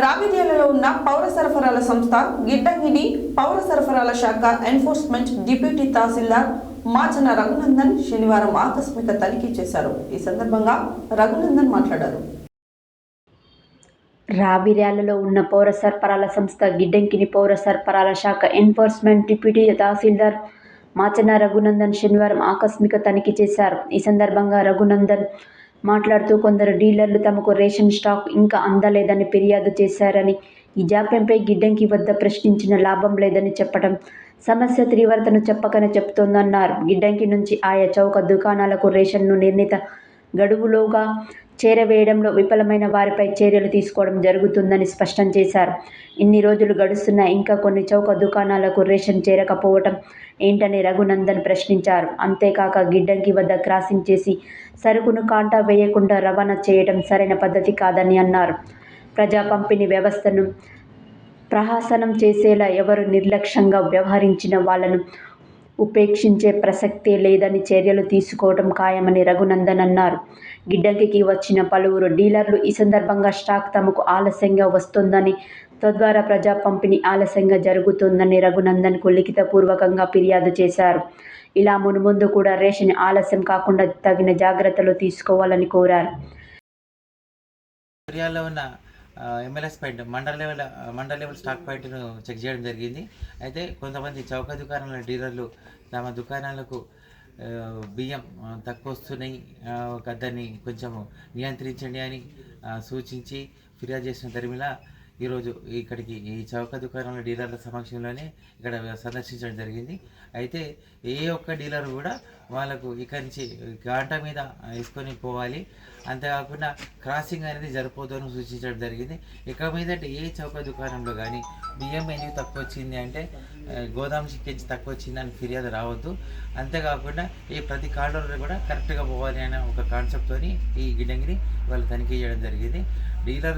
రావిర్యాలలో ఉన్న పౌర సరఫరాల సంస్థ గిడ్డంగిని పౌర సరఫరాల శాఖ ఎన్ఫోర్స్మెంట్ డిప్యూటీ తహసీల్దార్ మాచన రఘునందన్ శనివారం ఆకస్మిక తనిఖీ చేశారు. ఈ సందర్భంగా రఘునందన్ మాట్లాడారు. రావిర్యాలలో ఉన్న పౌర సరఫరాల సంస్థ గిడ్డంగిని పౌర సరఫరాల శాఖ ఎన్ఫోర్స్మెంట్ డిప్యూటీ తహసీల్దార్ మాచన రఘునందన్ శనివారం ఆకస్మిక తనిఖీ చేశారు. ఈ సందర్భంగా రఘునందన్ మాట్లాడుతూ కొందరు డీలర్లు తమకు రేషన్ స్టాక్ ఇంకా అందలేదని ఫిర్యాదు చేశారని, ఈ జాప్యంపై గిడ్డంగి వద్ద ప్రశ్నించిన లాభం లేదని చెప్పడం సమస్య తీవ్రతను చెప్పకనే చెబుతోందన్నారు. గిడ్డంగి నుంచి ఆయా చౌక దుకాణాలకు రేషన్ను నిర్ణీత గడువులోగా చేరవేయడంలో విఫలమైన వారిపై చర్యలు తీసుకోవడం జరుగుతుందని స్పష్టం చేశారు. ఇన్ని రోజులు గడుస్తున్నా ఇంకా కొన్ని చౌక దుకాణాలకు రేషన్ చేరకపోవటం ఏంటని రఘునందన్ ప్రశ్నించారు. అంతేకాక గిడ్డంగి వద్ద క్రాసింగ్ చేసి సరుకును కాంటా వేయకుండా రవాణా చేయడం సరైన పద్ధతి కాదని అన్నారు. ప్రజా పంపిణీ వ్యవస్థను ప్రహసనం చేసేలా ఎవరు నిర్లక్ష్యంగా వ్యవహరించిన వాళ్లను ఉపేక్షించే ప్రసక్తే లేదని చర్యలు తీసుకోవడం ఖాయమని రఘునందన్ అన్నారు. గిడ్డంగికి వచ్చిన పలువురు డీలర్లు ఈ సందర్భంగా స్టాక్ తమకు ఆలస్యంగా వస్తోందని, తద్వారా ప్రజా పంపిణీ ఆలస్యంగా జరుగుతోందని రఘునందన్కు లిఖితపూర్వకంగా ఫిర్యాదు చేశారు. ఇలా మున్ముందు కూడా రేషన్ ఆలస్యం కాకుండా తగిన జాగ్రత్తలు తీసుకోవాలని కోరారు. ఎంఎల్ఎస్ పాయింట్ మండల లెవెల్ స్టాక్ పాయింట్ను చెక్ చేయడం జరిగింది. అయితే కొంతమంది చౌక దుకాణాల డీలర్లు తమ దుకాణాలకు బియ్యం తక్కువ వస్తున్నాయి, దాన్ని కొంచెం నియంత్రించండి అని సూచించి ఫిర్యాదు చేసిన తరిమిలా ఈరోజు ఇక్కడికి ఈ చౌక దుకాణాల డీలర్ల సమక్షంలోనే ఇక్కడ సందర్శించడం జరిగింది. అయితే ఏ ఒక్క డీలర్ కూడా వాళ్ళకు ఇక్కడి నుంచి గాంట మీద వేసుకొని పోవాలి, అంతేకాకుండా క్రాసింగ్ అనేది జరపొద్దని సూచించడం జరిగింది. ఇక మీదట ఏ చౌక దుకాణంలో కానీ బియ్యం ఎందుకు తక్కువ వచ్చింది అంటే గోదాం కించి తక్కువ వచ్చింది అని ఫిర్యాదు రావద్దు. అంతేకాకుండా ఈ ప్రతి కాండోలో కూడా కరెక్ట్గా పోవాలి అనే ఒక కాన్సెప్ట్తోని ఈ గిడ్డంగిని వాళ్ళు తనిఖీ చేయడం జరిగింది. డీలర్